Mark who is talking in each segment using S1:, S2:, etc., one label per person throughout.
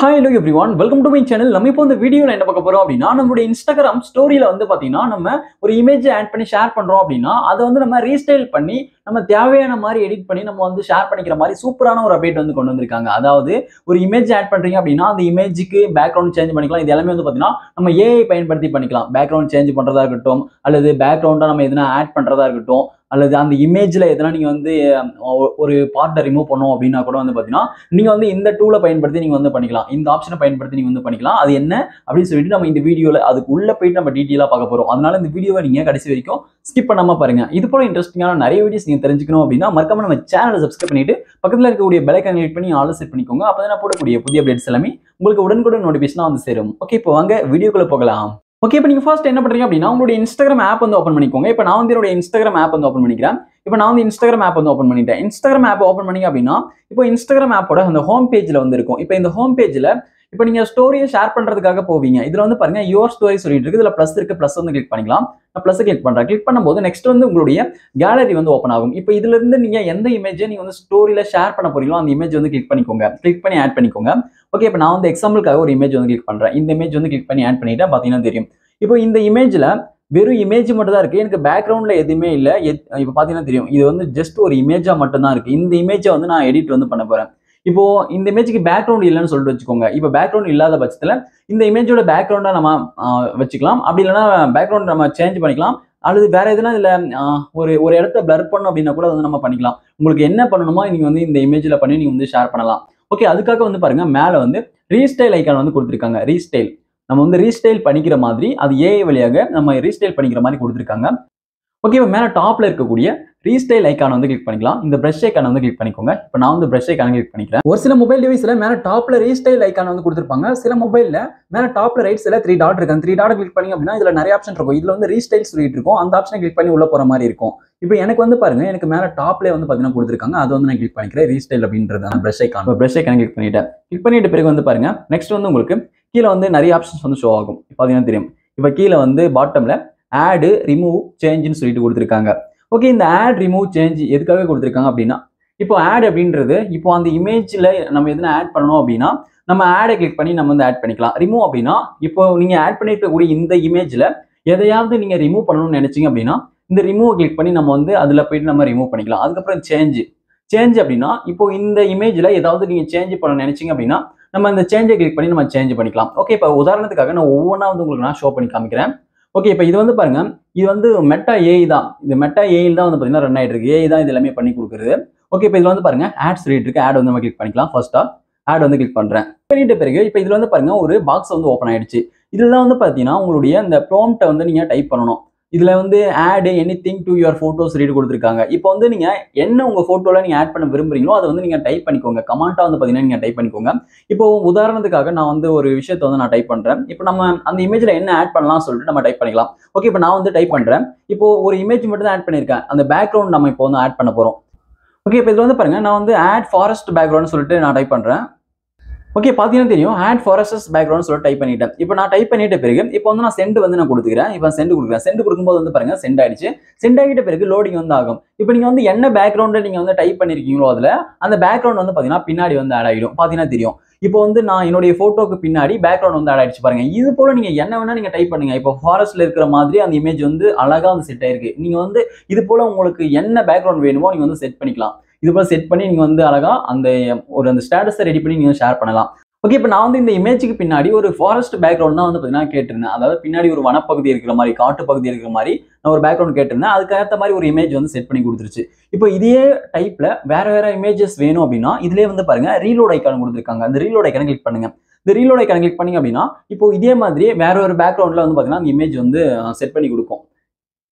S1: Hi, hello everyone. Welcome to my channel. நம்ம இப்போ இந்த வீடியோல என்ன பார்க்க போறோம் அப்படின்னா நம்மளுடைய Instagram ஸ்டோரியில வந்து பாத்தீங்கன்னா நம்ம ஒரு இமேஜ் ஆட் பண்ணி ஷேர் பண்றோம் அப்படின்னா அதை வந்து நம்ம ரீஸ்டைல் பண்ணி நம்ம தேவையான மாதிரி எடிட் பண்ணி நம்ம வந்து ஷேர் பண்ணிக்கிற மாதிரி சூப்பரான ஒரு அப்டேட் வந்து கொண்டு வந்திருக்காங்க. அதாவது ஒரு இமேஜ் ஆட் பண்றீங்க அப்படின்னா அந்த இமேஜுக்கு பேக்ரவுண்ட் சேஞ்ச் பண்ணிக்கலாம். இது எல்லாமே வந்து பாத்தீங்கன்னா நம்ம ஏஐ பயன்படுத்தி பண்ணிக்கலாம். பேக்ரவுண்ட் சேஞ்ச் பண்றதா இருக்கட்டும், அல்லது பேக்ரவுண்டா நம்ம எதனா ஆட் பண்றதா இருக்கட்டும், அல்லது அந்த இமேஜ்ல எதனா நீங்க வந்து ஒரு பார்ட்டை ரிமூவ் பண்ணோம் அப்படின்னா கூட வந்து பாத்தீங்கன்னா நீங்க வந்து இந்த டூலை பயன்படுத்தி நீங்க வந்து பண்ணிக்கலாம். இந்த ஆப்ஷனை பயன்படுத்தி நீங்க வந்து பண்ணிக்கலாம். அது என்ன அப்படின்னு சொல்லிட்டு நம்ம இந்த வீடியோல அதுக்கு உள்ள போயிட்டு நம்ம டீட்டெயிலா பார்க்க போறோம். அதனால இந்த வீடியோவை நீங்க கடைசி வரைக்கும் ஸ்கிப் பண்ணாம பாருங்க. இது போல இன்ட்ரெஸ்டிங்கான நிறைய வீடியோஸ் நீங்க தெரிஞ்சுக்கணும் அப்படின்னா மறக்காம நம்ம சேனலை சப்ஸ்கிரைப் பண்ணிட்டு பக்கத்துல இருக்கக்கூடிய பெல் ஐகானை கிளிக் பண்ணி ஆல் செட் பண்ணிக்கோங்க. அப்பதான் நான் போடக்கூடிய புதிய அப்டேட்ஸ் எல்லாமே உங்களுக்கு உடனுக்குடன் நோட்டிபிகேஷனா வந்து சேரும். ஓகே, இப்போ வாங்க வீடியோக்குள்ள போகலாம். ஓகே, இப்போ நீங்க ஃபர்ஸ்ட் என்ன பண்றீங்க அப்படின்னா உங்களுடைய Instagram ஆப் வந்து ஓப்பன் பண்ணிக்கோங்க. இப்போ நான் வந்து என்னோட Instagram ஆப் வந்து ஓப்பன் பண்ணிக்கிறேன். இப்போ நான் வந்து Instagram ஆப் வந்து ஓப்பன் பண்ணிட்டேன். Instagram ஆப் ஓப்பன் பண்ணீங்க அப்படின்னா இப்போ Instagram ஆப்போட அந்த ஹோம் பேஜ்ல வந்து இருக்கும். இப்போ இந்த ஹோம் பேஜ்ல இப்போ நீங்க ஸ்டோரியை ஷேர் பண்றதுக்காக போவீங்க. இதுல வந்து பாருங்க யுவர் ஸ்டோரி சொல்லிட்டு இருக்கு. இதுல பிளஸ் இருக்கு. பிளஸ் வந்து கிளிக் பண்ணிக்கலாம். நான் பிளஸ் கிளிக் பண்றேன். கிளிக் பண்ணும்போது நெக்ஸ்ட் வந்து உங்களுடைய கேலரி வந்து ஓப்பன் ஆகும். இப்போ இதுல இருந்து நீங்க எந்த இமேஜை நீங்க வந்து ஸ்டோரியில ஷேர் பண்ண போறீங்களோ அந்த இமேஜ் வந்து கிளிக் பண்ணிக்கோங்க. கிளிக் பண்ணி ஆட் பண்ணிக்கோங்க. ஓகே, இப்போ நான் வந்து எக்ஸாம்பிளுக்காக ஒரு இமேஜ் வந்து கிளிக் பண்றேன். இந்த இமேஜ் வந்து கிளிக் பண்ணி ஆட் பண்ணிட்டா பாத்தீங்கன்னா தெரியும். இப்போ இந்த இமேஜ்ல வெறும் இமேஜ் மட்டும் தான் இருக்கு. எனக்கு பேக்ரவுண்ட்ல எதுவுமே இல்லை. இப்போ பாத்தீங்கன்னா தெரியும். இது வந்து ஜஸ்ட் ஒரு இமேஜா மட்டும் தான் இருக்கு. இந்த இமேஜை வந்து நான் எடிட் வந்து பண்ண போறேன். இப்போ இந்த இமேஜுக்கு பேக்ரவுண்ட் இல்லைன்னு சொல்லிட்டு வச்சுக்கோங்க. இப்போ பேக்ரவுண்ட் இல்லாத பட்சத்துல இந்த இமேஜோட பேக்ரவுண்டா நம்ம வச்சுக்கலாம். அப்படி இல்லைன்னா பேக்ரவுண்ட் நம்ம சேஞ்ச் பண்ணிக்கலாம். அல்லது வேற எதுனா இதுல ஒரு இடத்த பிளர் பண்ணணும் அப்படின்னா கூட வந்து நம்ம பண்ணிக்கலாம். உங்களுக்கு என்ன பண்ணணுமோ நீங்க வந்து இந்த இமேஜ்ல பண்ணி நீங்க வந்து ஷேர் பண்ணலாம். ஓகே, அதுக்காக வந்து பாருங்க மேல வந்து ரீஸ்டைல் ஐக்கான் வந்து கொடுத்துருக்காங்க. ரீஸ்டைல் நம்ம வந்து ரீஸ்டைல் பண்ணிக்கிற மாதிரி அது ஏஐ வழியாக நம்ம ரீஸ்டைல் பண்ணிக்கிற மாதிரி கொடுத்துருக்காங்க. ஓகே, இப்போ மேலே டாப்ல இருக்கக்கூடிய ரீஸ்டைல் ஐக்கான வந்து கிளிக் பண்ணிக்கலாம். இந்த பிரஷ் ஐக்கான வந்து கிளிக் பண்ணிக்கோங்க. இப்போ நான் வந்து பிரஷ் ஐக்கான கிளிக் பண்ணிக்கிறேன். ஒரு சில மொபைல் டிவைஸ்ல மேலே டாப்ல ரீஸ்டைல் ஐக்கான வந்து கொடுத்துருப்பாங்க. சில மொபைல்ல மேலே டாப்ல ரைட் சைடுல 3 டாட் இருக்கு. அந்த 3 டாட் கிளிக் பண்ணி அப்படின்னா இதுல நிறைய ஆப்ஷன் இருக்கும். இதுல வந்து ரீஸ்டைல் சொல்லிட்டு இருக்கும். அந்த ஆப்ஷனை கிளிக் பண்ணி உள்ள போற மாதிரி இருக்கும். இப்போ எனக்கு வந்து பாருங்க, எனக்கு மேலே டாப்ல வந்து பாத்தீங்கன்னா கொடுத்துருக்காங்க. அது வந்து நான் கிளிக் பண்ணிக்கிறேன். ரீஸ்டைல் அப்படின்றது பிரஷ் ஐக்கான். இப்போ பிரஷ் ஐக்கான கிளிக் பண்ணிட்டேன். கிளிக் பண்ணிட்ட பிறகு வந்து பாருங்க நெக்ஸ்ட் வந்து உங்களுக்கு கீழே வந்து நிறைய ஆப்ஷன்ஸ் வந்து ஷோ ஆகும். பாத்தீங்கன்னா தெரியும். இப்போ கீழே வந்து பாட்டம்ல ஆட், ரிமூவ், சேஞ்சுன்னு சொல்லிட்டு கொடுத்துருக்காங்க. ஓகே, இந்த ஆட், ரிமூவ், சேஞ்ச் எதுக்காக கொடுத்துருக்காங்க அப்படின்னா இப்போ ஆட் அப்படின்றது இப்போ அந்த இமேஜ்ல நம்ம எதுனா ஆட் பண்ணணும் அப்படின்னா நம்ம ஆடை கிளிக் பண்ணி நம்ம வந்து ஆட் பண்ணிக்கலாம். ரிமூவ் அப்படின்னா இப்போ நீங்க ஆட் பண்ணிருக்கக்கூடிய இந்த இமேஜ்ல எதையாவது நீங்க ரிமூவ் பண்ணணும்னு நினைச்சீங்க அப்படின்னா இந்த ரிமூவ் கிளிக் பண்ணி நம்ம வந்து அதுல போயிட்டு நம்ம ரிமூவ் பண்ணிக்கலாம். அதுக்கப்புறம் சேஞ்ச் அப்படின்னா இப்போ இந்த இமேஜ்ல ஏதாவது நீங்க சேஞ்ச் பண்ண நினைச்சீங்க அப்படின்னா நம்ம இந்த சேஞ்சை கிளிக் பண்ணி நம்ம சேஞ்ச் பண்ணிக்கலாம். ஓகே, இப்போ உதாரணத்துக்காக நான் ஒவ்வொன்றா வந்து உங்களுக்கு நான் ஷோ பண்ணி காமிக்கிறேன். ஓகே, இப்போ இது வந்து பாருங்க, இது வந்து மெட்டா ஏஐ தான். இந்த மெட்டா ஏஐ தான் வந்து பாத்தீங்கன்னா ரன் ஆயிட்டு இருக்கு. ஏஐ தான் இது எல்லாமே பண்ணி கொடுக்குறது. ஓகே, இப்போ இதுல வந்து பாருங்க ஆட் சொல்லிட்டு இருக்கு. ஆட் வந்து நம்ம கிளிக் பண்ணிக்கலாம். ஃபர்ஸ்டா ஆட் வந்து கிளிக் பண்றேன். பண்ணிட்ட பிறகு இப்போ இதுல வந்து பாருங்க ஒரு பாக்ஸ் வந்து ஓப்பன் ஆயிடுச்சு. இதுல வந்து பாத்தீங்கன்னா உங்களுடைய இந்த ப்ராம்ப்டை வந்து நீங்க டைப் பண்ணணும். இதுல வந்து add anything to your photos சொல்லிட்டு கொடுத்துருக்காங்க. இப்போ வந்து நீங்க என்ன உங்க போட்டோல நீங்க ஆட் பண்ண விரும்புறீங்களோ அதை வந்து நீங்க டைப் பண்ணிக்கோங்க. கமெண்டா வந்து பாத்தீங்கன்னா நீங்க டைப் பண்ணிக்கோங்க. இப்போ உதாரணத்துக்காக நான் வந்து ஒரு விஷயத்தை வந்து நான் டைப் பண்றேன். இப்போ நம்ம அந்த இமேஜ்ல என்ன ஆட் பண்ணலாம் சொல்லிட்டு நம்ம டைப் பண்ணிக்கலாம். ஓகே, இப்போ நான் வந்து டைப் பண்றேன். இப்போ ஒரு இமேஜ் மட்டும் தான் ஆட் பண்ணிருக்கேன். அந்த பேக்ரவுண்ட் நம்ம இப்போ வந்து ஆட் பண்ண போறோம். ஓகே, இப்போ இதுல வந்து பாருங்க நான் வந்து ஆட் ஃபாரஸ்ட் பேக்ரவுண்ட் சொல்லிட்டு நான் டைப் பண்றேன். ஓகே, பாத்தீங்கன்னா தெரியும் ஆட் ஃபாரஸ்ட் பேக்ரவுண்ட் சொல்லிட்டு டைப் பண்ணிட்டேன். இப்போ நான் டைப் பண்ணிட்ட பிறகு இப்போ வந்து நான் சென்ட் வந்து நான் கொடுத்துக்கிறேன். இப்போ சென்ட் கொடுக்குறேன். சென்ட் கொடுக்கும்போது வந்து பாருங்க சென்ட் ஆயிடுச்சு. சென்ட் ஆகிட்ட பிறகு லோடிங் வந்து ஆகும். இப்போ நீங்க வந்து என்ன பேக்ரவுண்ட் நீங்க வந்து டைப் பண்ணிருக்கீங்களோ அதுல அந்த பேக்ரவுண்ட் வந்து பாத்தீங்கன்னா பின்னாடி வந்து ஆட் ஆகிடும். பாத்தீங்கன்னா தெரியும். இப்போ வந்து நான் என்னுடைய போட்டோக்கு பின்னாடி பேக்ரவுண்ட் வந்து ஆட் ஆயிடுச்சு பாருங்க. இது போல நீங்க என்ன வேணா நீங்க டைப் பண்ணுங்க. இப்போ ஃபாரஸ்ட்ல இருக்கிற மாதிரி அந்த இமேஜ் வந்து அழகா வந்து செட் ஆயிருக்கு. நீங்க வந்து இது போல உங்களுக்கு என்ன பேக்ரவுண்ட் வேணுமோ நீங்க வந்து செட் பண்ணிக்கலாம். இது போல செட் பண்ணி நீங்க வந்து அழகா அந்த ஸ்டேட்டஸை ரெடி பண்ணி நீங்க ஷேர் பண்ணலாம். ஓகே, இப்போ நான் வந்து இந்த இமேஜுக்கு பின்னாடி ஒரு ஃபாரஸ்ட் பேக்ரவுண்ட் தான் வந்து பார்த்தீங்கன்னா கேட்டிருந்தேன். அதாவது பின்னாடி ஒரு வனப்பகுதி இருக்கிற மாதிரி, காட்டு பகுதி இருக்கிற மாதிரி நான் ஒரு பேக்ரவுண்ட் கேட்டிருந்தேன். அதுக்கேற்ற மாதிரி ஒரு இமேஜ் வந்து செட் பண்ணி கொடுத்துருச்சு. இப்போ இதே டைப்ல வேற இமேஜஸ் வேணும் அப்படின்னா இதுலேயே வந்து பாருங்க ரீலோட் ஐக்கான் கொடுத்துருக்காங்க. அந்த ரீலோட் ஐக்கான கிளிக் பண்ணுங்க. இந்த ரீலோட் ஐக்கான கிளிக் பண்ணீங்க அப்படின்னா இப்போ இதே மாதிரியே வேற ஒரு பேக்ரவுண்ட்ல வந்து பார்த்தீங்கன்னா அந்த இமேஜ் வந்து செட் பண்ணி கொடுக்கும்.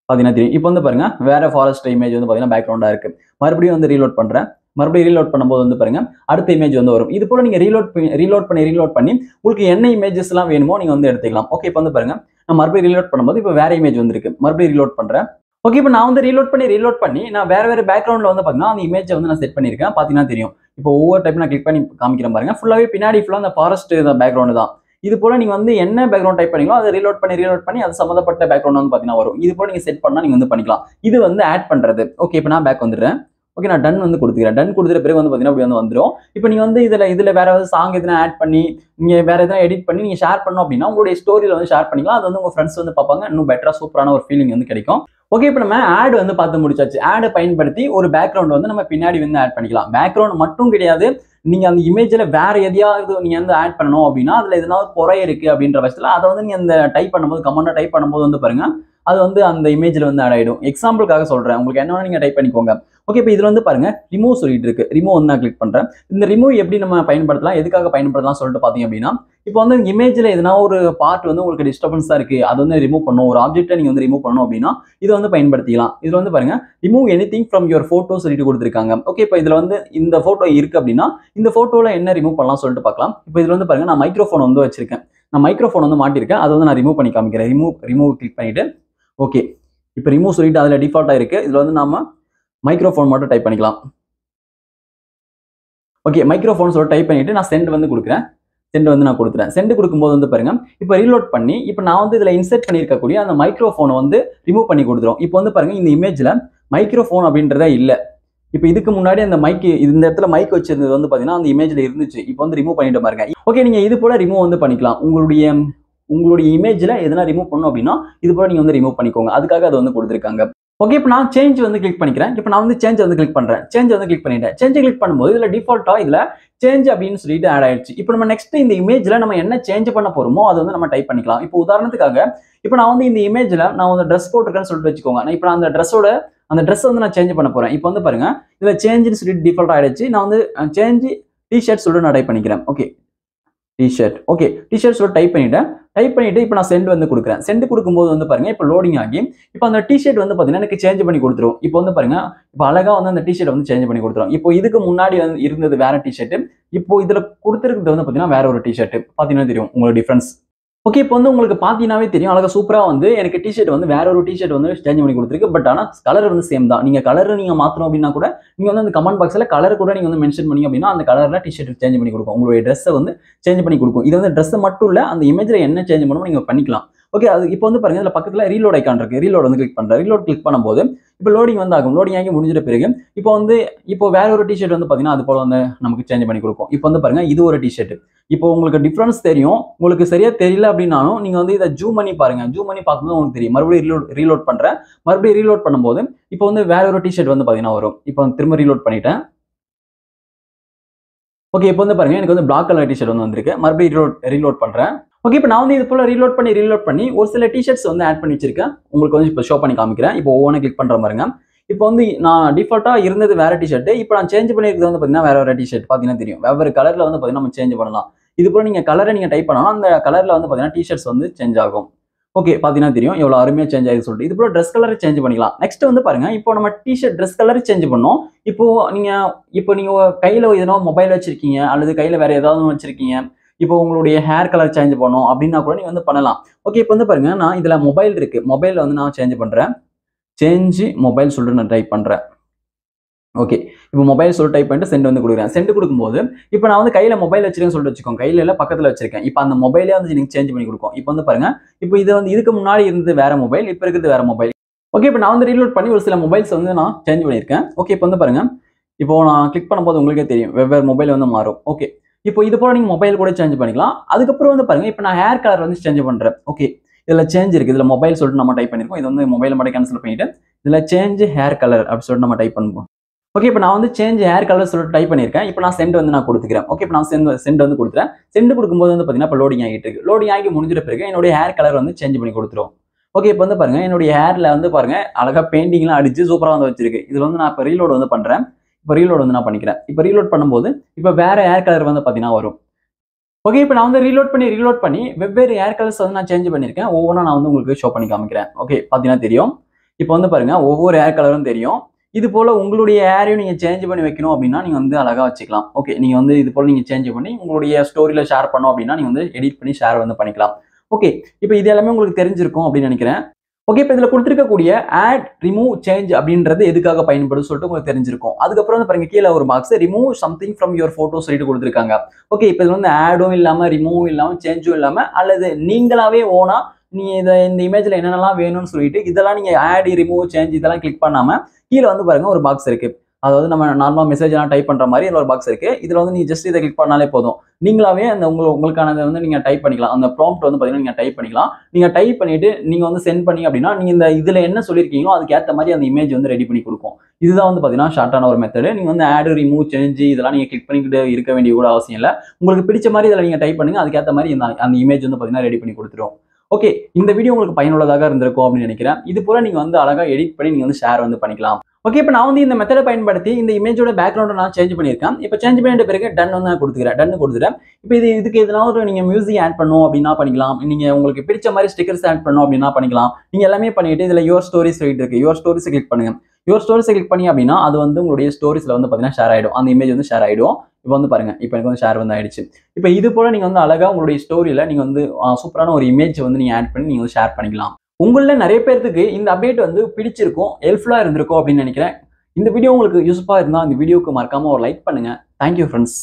S1: பார்த்தீங்கன்னா தெரியும். இப்போ வந்து பாருங்க வேற ஃபாரஸ்ட் இமேஜ் வந்து பார்த்தீங்கன்னா பேக்ரவுண்டா இருக்கு. மறுபடியும் வந்து ரீலோட் பண்றேன். மறுபடியும் ரீலோட் பண்ணும்போது வந்து பாருங்க அடுத்த இமேஜ் வந்து வரும். இது போல நீங்க ரீலோட் பண்ணி உங்களுக்கு என்ன இமேஜஸ் எல்லாம் வேணுமோ நீங்க வந்து எடுத்துக்கலாம். ஓகே, இப்போ வந்து பாருங்க நான் மறுபடியும் ரீலோட் பண்ணும்போது இப்போ வேற இமேஜ் வந்திருக்கு. மறுபடியும் ரீலோட் பண்றேன். ஓகே, இப்போ நான் வந்து ரீலோட் பண்ணி நான் வேற பேக்ரவுண்ட்ல வந்து பாத்தீங்கன்னா அந்த இமேஜை வந்து நான் செட் பண்ணிருக்கேன். பாத்தீங்கன்னா தெரியும். இப்போ ஒவ்வொரு டைப் நான் கிளிக் பண்ணி காமிக்கிறேன் பாருங்க. ஃபுல்லாவே பின்னாடி ஃபுல்லா அந்த ஃபாரஸ்ட் பேக்ரவுண்ட் தான். இது போல நீங்க வந்து என்ன பேக்ரவுண்ட் டைப் பண்ணீங்களோ அதை ரீலோட் பண்ணி அது சம்பந்தப்பட்ட பேக்ரவுண்ட் வந்து பாத்தீங்கன்னா வரும். இது போல நீங்க செட் பண்ணா நீங்க வந்து பண்ணிக்கலாம். இது வந்து ஆட் பண்றது. ஓகே, இப்போ நான் பேக் வந்துடுறேன். ஓகே, நான் டன் வந்து கொடுத்துக்கிறேன். டன் கொடுத்துட்ட பிறகு வந்து பார்த்தீங்கன்னா அப்படி வந்து வந்துடும். இப்போ நீங்கள் வந்து இதில் வேற ஏதாவது சாங் எதுனா ஆட் பண்ணி நீங்கள் வேற எதாவது எடிட் பண்ணி நீங்கள் ஷேர் பண்ணோம் அப்படின்னா உங்களுடைய ஸ்டோரியில் வந்து ஷேர் பண்ணிக்கலாம். அது வந்து உங்கள் ஃப்ரெண்ட்ஸ் வந்து பார்ப்பாங்க. இன்னும் பெட்டராக சூப்பரான ஒரு ஃபீலிங் வந்து கிடைக்கும். ஓகே, இப்போ நம்ம ஆட் வந்து பார்த்து முடிச்சாச்சு. ஆடை பயன்படுத்தி ஒரு பேக்ரவுண்ட் வந்து நம்ம பின்னாடி வந்து ஆட் பண்ணிக்கலாம். பேக்ரவுண்ட் மட்டும் கிடையாது, நீங்க அந்த இமேஜ்ல வேற எதையாவது நீங்க வந்து ஆட் பண்ணணும் அப்படின்னா அதுல எதனாவது குறை இருக்கு அப்படின்ற பட்சத்துல அதை வந்து நீங்க அந்த டைப் பண்ணும்போது கமெண்ட் டைப் பண்ணும்போது வந்து பாருங்க அது வந்து அந்த இமேஜ்ல வந்து ஆட் ஆயிடும். எக்ஸாம்பிளுக்காக சொல்றேன், உங்களுக்கு என்ன நீங்க டைப் பண்ணிக்கோங்க. ஓகே, இப்போ இதுல வந்து பாருங்க ரிமூவ் சொல்லிட்டு இருக்கு. ரிமூவ் வந்து நான் கிளிக் பண்றேன். இந்த ரிமூவ் எப்படி நம்ம பயன்படுத்தலாம், எதுக்காக பயன்படுத்தலாம் சொல்லிட்டு பாத்தீங்க அப்படின்னா, இப்போ வந்து இமேஜ்ல எதனா ஒரு பார்ட் வந்து உங்களுக்கு டிஸ்டர்பன்ஸா இருக்கு, அது வந்து ரிமூவ் பண்ணணும், ஒரு ஆப்ஜெக்ட்டை நீங்க வந்து ரிமூவ் பண்ணணும் அப்படின்னா இது வந்து பயன்படுத்திக்கலாம். இதுல வந்து பாருங்க remove anything from your photo சொல்லிட்டு கொடுத்துருக்காங்க. ஓகே, இப்போ இதுல வந்து இந்த போட்டோ இருக்கு அப்படின்னா இந்த போட்டோல என்ன ரிமூவ் பண்ணலாம் சொல்லிட்டு பார்க்கலாம். இப்போ இதுல வந்து பாருங்க நான் மைக்ரோஃபோன் வந்து வச்சிருக்கேன். நான் மைக்ரோஃபோன் வந்து மாட்டிருக்கேன். அதை வந்து நான் ரிமூவ் பண்ணி காமிக்கிறேன். ரிமூவ் கிளிக் பண்ணிட்டு ஓகே, இப்போ ரிமூவ் சொல்லிட்டு அதுல டிஃபால்ட்டா இருக்கு. இதுல வந்து நாம மைக்ரோஃபோன் மட்டும் டைப் பண்ணிக்கலாம். ஓகே, மைக்ரோஃபோன் சொல்லி டைப் பண்ணிட்டு நான் சென்ட் வந்து கொடுக்குறேன். சென்ட் வந்து நான் கொடுத்துறேன். சென்ட் கொடுக்கும்போது வந்து பாருங்க இப்போ ரீலோட் பண்ணி இப்போ நான் வந்து இதுல இன்சர்ட் பண்ணியிருக்கக்கூடிய அந்த மைக்ரோஃபோனை வந்து ரிமூவ் பண்ணி கொடுத்துரும். இப்போ வந்து பாருங்க இந்த இமேஜ்ல மைக்ரோஃபோன் அப்படின்றதே இல்லை. இப்போ இதுக்கு முன்னாடி அந்த மைக் இந்த இடத்துல மைக் வச்சிருந்தது வந்து பாத்தீங்கன்னா அந்த இமேஜ்ல இருந்துச்சு. இப்போ வந்து ரிமூவ் பண்ணிட்டு பாருங்க. ஓகே, நீங்க இது போல ரிமூவ் வந்து பண்ணிக்கலாம். உங்களுடைய இமேஜ்ல எதனா ரிமூவ் பண்ணணும் அப்படின்னா இது போல நீங்க வந்து ரிமூவ் பண்ணிக்கோங்க. அதுக்காக அது வந்து கொடுத்துருக்காங்க. ஓகே, இப்போ நான் சேஞ்ச் வந்து கிளிக் பண்ணிக்கிறேன். இப்போ நான் வந்து சேஞ்ச் வந்து கிளிக் பண்றேன். சேஞ்ச் வந்து கிளிக் பண்ணிட்டேன். சேஞ்ச் கிளிக் பண்ணும்போது இதுல டிஃபால்ட்டா இதுல சேஞ்ச் அப்படின்னு சொல்லிட்டு ஆட் ஆயிடுச்சு. இப்போ நம்ம நெக்ஸ்ட் இந்த இமேஜ்ல நம்ம என்ன சேஞ்ச் பண்ண போறோமோ அதை வந்து நம்ம டைப் பண்ணிக்கலாம். இப்போ உதாரணத்துக்காக இப்போ நான் வந்து இந்த இமேஜ்ல நான் வந்து ட்ரெஸ் போட்டிருக்கேன்னு சொல்லிட்டு வச்சுக்கோங்க. நான் இப்போ அந்த ட்ரெஸ் வந்து நான் சேஞ்ச் பண்ண போறேன். இப்போ வந்து பாருங்க இதுல சேஞ்சுன்னு சொல்லிட்டு டிஃபால்ட் ஆயிடுச்சு. நான் வந்து சேஞ்ச் டிஷர்ட் சொல்லிட்டு நான் டைப் பண்ணிக்கிறேன். Okay, t-shirt. ஓகே, டிஷர்ட் சொல்லிட்டு டைப் பண்ணிட்டு இப்போ நான் சென்ட் வந்து கொடுக்குறேன். சென்ட் கொடுக்கும்போது வந்து பாருங்க இப்போ லோடிங் ஆகி இப்போ அந்த டிஷர்ட் வந்து பாத்தீங்கன்னா எனக்கு சேஞ்ச் பண்ணி கொடுத்துரும். இப்போ வந்து பாருங்க இப்போ அழகா வந்து அந்த டிஷர்ட் வந்து சேஞ்ச் பண்ணி கொடுத்துரும். இப்போ இதுக்கு முன்னாடி வந்து இருந்தது வேற டிஷர்ட், இப்போ இதுல கொடுத்துருக்கிறது வந்து பாத்தீங்கன்னா வேற ஒரு டிஷர்ட். பாத்தீங்கன்னா தெரியும் உங்களுக்கு டிஃபரன்ஸ். ஓகே, இப்போ வந்து உங்களுக்கு பார்த்தீங்கன்னாவே தெரியும் அழகா சூப்பரா வந்து எனக்கு டிஷர்ட் வந்து வேற ஒரு டிஷர்ட் வந்து சேஞ்ச் பண்ணி கொடுத்துருக்கு. பட் ஆனால் கலர் வந்து சேம் தான். நீங்க கலர் நீங்க மாத்தணும் அப்படின்னா கூட நீங்க வந்து அந்த கமெண்ட் பாக்ஸ்ல கலர் கூட நீங்க வந்து மென்ஷன் பண்ணீங்க அப்படின்னா அந்த கலர்ல டிஷர்ட் சேஞ்ச் பண்ணி கொடுக்கும். உங்களுடைய ட்ரெஸ்ஸை வந்து சேஞ்ச் பண்ணி கொடுக்கும். இது வந்து ட்ரெஸ் மட்டும் இல்ல, அந்த இமேஜ்ல என்ன சேஞ்ச் பண்ணணும் நீங்க பண்ணிக்கலாம். ஓகே, அது இப்போ வந்து பாருங்க இதுல பக்கத்துல ரீலோட் ஐக்கான் இருக்கு. ரீலோட் வந்து கிளிக் பண்றேன். ரீலோட் கிளிக் பண்ணும்போது இப்போ லோடிங் வந்து ஆகும். லோடிங் ஆகி முடிஞ்சிட்ட பிறகு இப்போ வேற ஒரு டிஷர்ட் வந்து பாத்தீங்கன்னா அது போல வந்து நமக்கு சேஞ்ச் பண்ணி கொடுக்கும். இப்போ வந்து பாருங்க இது ஒரு டிஷர்ட். இப்போ உங்களுக்கு டிஃபரன்ஸ் தெரியும். உங்களுக்கு சரியா தெரியல அப்படின்னாலும் நீங்க வந்து இதை ஜூம் பண்ணி பாருங்க. ஜூம் பண்ணி பார்க்கும்போது உங்களுக்கு தெரியும். மறுபடியும் ரீலோட் பண்றேன். மறுபடியும் ரீலோட் பண்ணும்போது இப்போ வந்து வேற ஒரு டிஷர்ட் வந்து பாத்தீங்கன்னா வரும். இப்போ திரும்ப ரீலோட் பண்ணிட்டேன். ஓகே, இப்போ வந்து பாருங்க எனக்கு வந்து பிளாக் கலர் டிஷர்ட் வந்து வந்திருக்கு. மறுபடியும் ரீலோட் பண்றேன். ஓகே, இப்போ நான் வந்து இது போல ரீலோட் பண்ணி ஒரு சில டிஷர்ட்ஸ் வந்து ஆட் பண்ணி வச்சிருக்கேன். உங்களுக்கு வந்து இப்போ ஷோ பண்ணி காமிக்கிறேன். இப்போ ஒவ்வொன்றும் கிளிக் பண்ற பாருங்க. இப்போ வந்து நான் டிஃபால்ட்டா இருந்தது வேற டிஷர்ட். இப்போ நான் சேஞ்ச் பண்ணிருக்கிறது வந்து பாத்தீங்கன்னா வேற ஒரு டிஷர்ட். பாத்தீங்கன்னா தெரியும். வெவ்வேறு கலர்ல வந்து பாத்தீங்கன்னா நம்ம சேஞ்ச் பண்ணலாம். இது போல நீங்க கலரை நீங்க டைப் பண்ணலாம். அந்த கலர்ல வந்து பாத்தீங்கன்னா டிஷர்ட்ஸ் வந்து சேஞ்ச் ஆகும். ஓகே, பாத்தீங்கன்னா தெரியும் எவ்வளவு அருமையா சேஞ்ச் ஆகுது சொல்லிட்டு. இது போல ட்ரெஸ் கலரை சேஞ்ச் பண்ணிக்கலாம். நெக்ஸ்ட் வந்து பாருங்க இப்போ நம்ம டிஷர்ட் ட்ரெஸ் கலரை சேஞ்ச் பண்ணோம். இப்போ நீங்க கையில எதனா மொபைல் வச்சிருக்கீங்க அல்லது கையில வேற ஏதாவது வச்சிருக்கீங்க. இப்போ உங்களுடைய ஹேர் கலர் சேஞ்ச் பண்ணணும் அப்படின்னா கூட நீங்க வந்து பண்ணலாம். ஓகே, இப்போ வந்து பாருங்க நான் இதுல மொபைல் இருக்கு. மொபைல்ல வந்து நான் சேஞ்ச் பண்றேன். சேஞ்ச் மொபைல் சொல்லிட்டு நான் டைப் பண்றேன். ஓகே, இப்போ மொபைல் சொல்லிட்டு டைப் பண்ணிட்டு சென்ட் வந்து கொடுக்குறேன். சென்ட் கொடுக்கும்போது இப்போ நான் வந்து கையில மொபைல் வச்சிருக்கேன்னு சொல்லிட்டு வச்சுக்கோங்க. கையில இல்ல பக்கத்துல வச்சிருக்கேன். இப்போ அந்த மொபைலே வந்து நீங்க சேஞ்ச் பண்ணி கொடுக்கும். இப்போ வந்து பாருங்க இப்போ இது வந்து இதுக்கு முன்னாடி இருந்தது வேற மொபைல், இப்போ இருக்கிறது வேற மொபைல். ஓகே, இப்போ நான் வந்து ரீலோட் பண்ணி ஒரு சில மொபைல்ஸ் வந்து நான் சேஞ்ச் பண்ணியிருக்கேன். ஓகே, இப்போ வந்து பாருங்க இப்போ நான் கிளிக் பண்ணும்போது உங்களுக்கே தெரியும் வெவ்வேறு மொபைல் வந்து மாறும். ஓகே, இப்போ இது போல நீங்க மொபைல் கூட சேஞ்ச் பண்ணிக்கலாம். அதுக்கப்புறம் வந்து பாருங்க இப்போ நான் ஹேர் கலர் வந்து சேஞ்ச் பண்றேன். ஓகே, இதுல சேஞ்ச் இருக்கு. இதுல மொபைல் சொல்லிட்டு நம்ம டைப் பண்ணிருக்கோம். இது வந்து மொபைல் மட்டும் கேன்சல் பண்ணிட்டு இதுல சேஞ்ச் ஹேர் கலர் அப்படி சொல்லிட்டு நம்ம டைப் பண்ணுவோம். ஓகே, இப்போ நான் வந்து சேஞ்ச் ஹேர் கலர் சொல்லிட்டு டைப் பண்ணியிருக்கேன். இப்போ நான் சென்ட் வந்து நான் கொடுத்துக்கிறேன். ஓகே, இப்போ நான் சென்ட் வந்து கொடுத்துறேன். சென்ட் கொடுக்கும்போது வந்து பாத்தீங்கன்னா இப்போ லோடிங் ஆகிட்டு இருக்கு. லோடிங் ஆகி முடிஞ்சிட்ட பிறகு என்னுடைய ஹேர் கலர் வந்து சேஞ்ச் பண்ணி கொடுத்துரும். ஓகே, இப்போ வந்து பாருங்க என்னுடைய ஹேர்ல வந்து பாருங்க அழகா பெயிண்டிங்லாம் அடிச்சு சூப்பரா வந்து வச்சிருக்கு. இதுல வந்து நான் இப்போ ரீலோட் வந்து பண்றேன். இப்போ ரீலோட் வந்து நான் பண்ணிக்கிறேன். இப்போ ரீலோட் பண்ணும்போது இப்போ வேற ஹேர் கலர் வந்து பாத்தீங்கன்னா வரும். ஓகே, இப்போ நான் வந்து ரீலோட் பண்ணி வெவ்வேறு ஹேர் கலர்ஸ் வந்து நான் சேஞ்ச் பண்ணியிருக்கேன். ஒவ்வொன்றா நான் வந்து உங்களுக்கு ஷோ பண்ணி காமிக்கிறேன். ஓகே, பாத்தீங்கன்னா தெரியும். இப்போ வந்து பாருங்க ஒவ்வொரு ஹேர் கலரும் தெரியும். இது போல உங்களுடைய ஹேரையும் நீங்க சேஞ்ச் பண்ணி வைக்கணும் அப்படின்னா நீங்க வந்து அழகா வச்சுக்கலாம். ஓகே, நீங்க வந்து இது போல நீங்க சேஞ்ச் பண்ணி உங்களுடைய ஸ்டோரியில ஷேர் பண்ணோம் அப்படின்னா நீங்க வந்து எடிட் பண்ணி ஷேர் வந்து பண்ணிக்கலாம். ஓகே, இப்போ இது எல்லாமே உங்களுக்கு தெரிஞ்சிருக்கும் அப்படின்னு நினைக்கிறேன். ஓகே, இப்போ இதுல கொடுத்துருக்கக்கூடிய ஆட் ரிமூவ் சேஞ்ச் அப்படின்றது எதுக்காக பயன்படும் சொல்லிட்டு உங்களுக்கு தெரிஞ்சிருக்கும். அதுக்கப்புறம் வந்து பாருங்க கீழே ஒரு box remove something from your photo சொல்லிட்டு கொடுத்துருக்காங்க. ஓகே, இப்போ இது வந்து ஆடும் இல்லாம ரிமூவும் இல்லாம சேஞ்சும் இல்லாம அல்லது நீங்களாவே ஓனா நீங்க இந்த இமேஜ்ல என்னென்னலாம் வேணும்னு சொல்லிட்டு இதெல்லாம் நீங்க ஆட் ரிமூவ் சேஞ்ச் இதெல்லாம் கிளிக் பண்ணாம கீழே வந்து பாருங்க ஒரு பாக்ஸ் இருக்கு. அதாவது நம்ம நார்மலா மெசேஜ் எல்லாம் டைப் பண்ற மாதிரி இதுல ஒரு பாக்ஸ் இருக்கு. இதுல வந்து நீங்க ஜஸ்ட் இதை கிளிக் பண்ணாலே போதும். நீங்களாவே அந்த உங்களுக்கானதை வந்து நீங்க டைப் பண்ணிக்கலாம். அந்த ப்ராம்ப்ட் வந்து பாத்தீங்கன்னா நீங்க டைப் பண்ணிக்கலாம். நீங்க டைப் பண்ணிட்டு நீங்க வந்து சென்ட் பண்ணி அப்படின்னா நீங்க இந்த இதுல என்ன சொல்லியிருக்கீங்களோ அதுக்கு ஏத்த மாதிரி அந்த இமேஜ் வந்து ரெடி பண்ணி கொடுக்கும். இதுதான் வந்து பாத்தீங்கன்னா ஷார்ட்டான ஒரு மெத்தட். நீங்க வந்து ஆட், ரிமூவ், சேஞ்ச் இதெல்லாம் நீங்க கிளிக் பண்ணிக்கிட்டு இருக்க வேண்டிய கூட அவசியம் இல்லை. உங்களுக்கு பிடிச்ச மாதிரி இதில் நீங்க டைப் பண்ணுங்க. அதுக்கேற்ற மாதிரி அந்த இமேஜ் வந்து பாத்தீங்கன்னா ரெடி பண்ணி கொடுத்துரும். ஓகே, இந்த வீடியோ உங்களுக்கு பயனுள்ளதாக இருந்திருக்கும் அப்படின்னு நினைக்கிறேன். இது போல நீங்க வந்து அழகா எடிட் பண்ணி நீங்க வந்து ஷேர் வந்து பண்ணிக்கலாம். ஓகே, இப்போ நான் வந்து இந்த மெத்தடை பயன்படுத்தி இந்த இமேஜோட பேக்ரவுண்டை நான் சேஞ்ச் பண்ணியிருக்கேன். இப்போ சேஞ்ச் பண்ணிட்ட பிறகு டன் வந்து நான் கொடுத்துக்கிறேன். டன் கொடுத்துட்டேன். இப்போ இதுக்கு எதனா ஒரு நீங்க மியூசிக் ஆட் பண்ணணும் அப்படின்னா பண்ணிக்கலாம். நீங்க உங்களுக்கு பிடிச்ச மாதிரி ஸ்டிக்கர்ஸ் ஆட் பண்ணணும் அப்படின்னா பண்ணிக்கலாம். நீங்க எல்லாமே பண்ணிட்டு இதுல யுவர் ஸ்டோரிஸ் இருக்கு. யுவர் ஸ்டோரிஸ் கிளிக் பண்ணுங்க. யுவர் ஸ்டோரிஸை கிளிக் பண்ணி அப்படின்னா அது வந்து உங்களுடைய ஸ்டோரிஸ்ல வந்து பாத்தீங்கன்னா ஷேர் ஆயிடும். அந்த இமேஜ் வந்து ஷேர் ஆயிடும். இப்போ வந்து பாருங்க, இப்போ எனக்கு வந்து ஷேர் வந்து ஆயிடுச்சு. இப்போ இது போல நீங்க வந்து அழகா உங்களுடைய ஸ்டோரியில நீங்க வந்து சூப்பரான ஒரு இமேஜ் வந்து நீங்க ஆட் பண்ணி நீங்க வந்து ஷேர் பண்ணிக்கலாம். உங்கள நிறைய பேருக்கு இந்த அப்டேட் வந்து பிடிச்சிருக்கும், ஹெல்ப்ஃபுல்லா இருந்திருக்கும் அப்படின்னு நினைக்கிறேன். இந்த வீடியோ உங்களுக்கு யூஸ்ஃபுல்லா இருந்தா இந்த வீடியோக்கு மறக்காம ஒரு லைக் பண்ணுங்க. Thank you friends.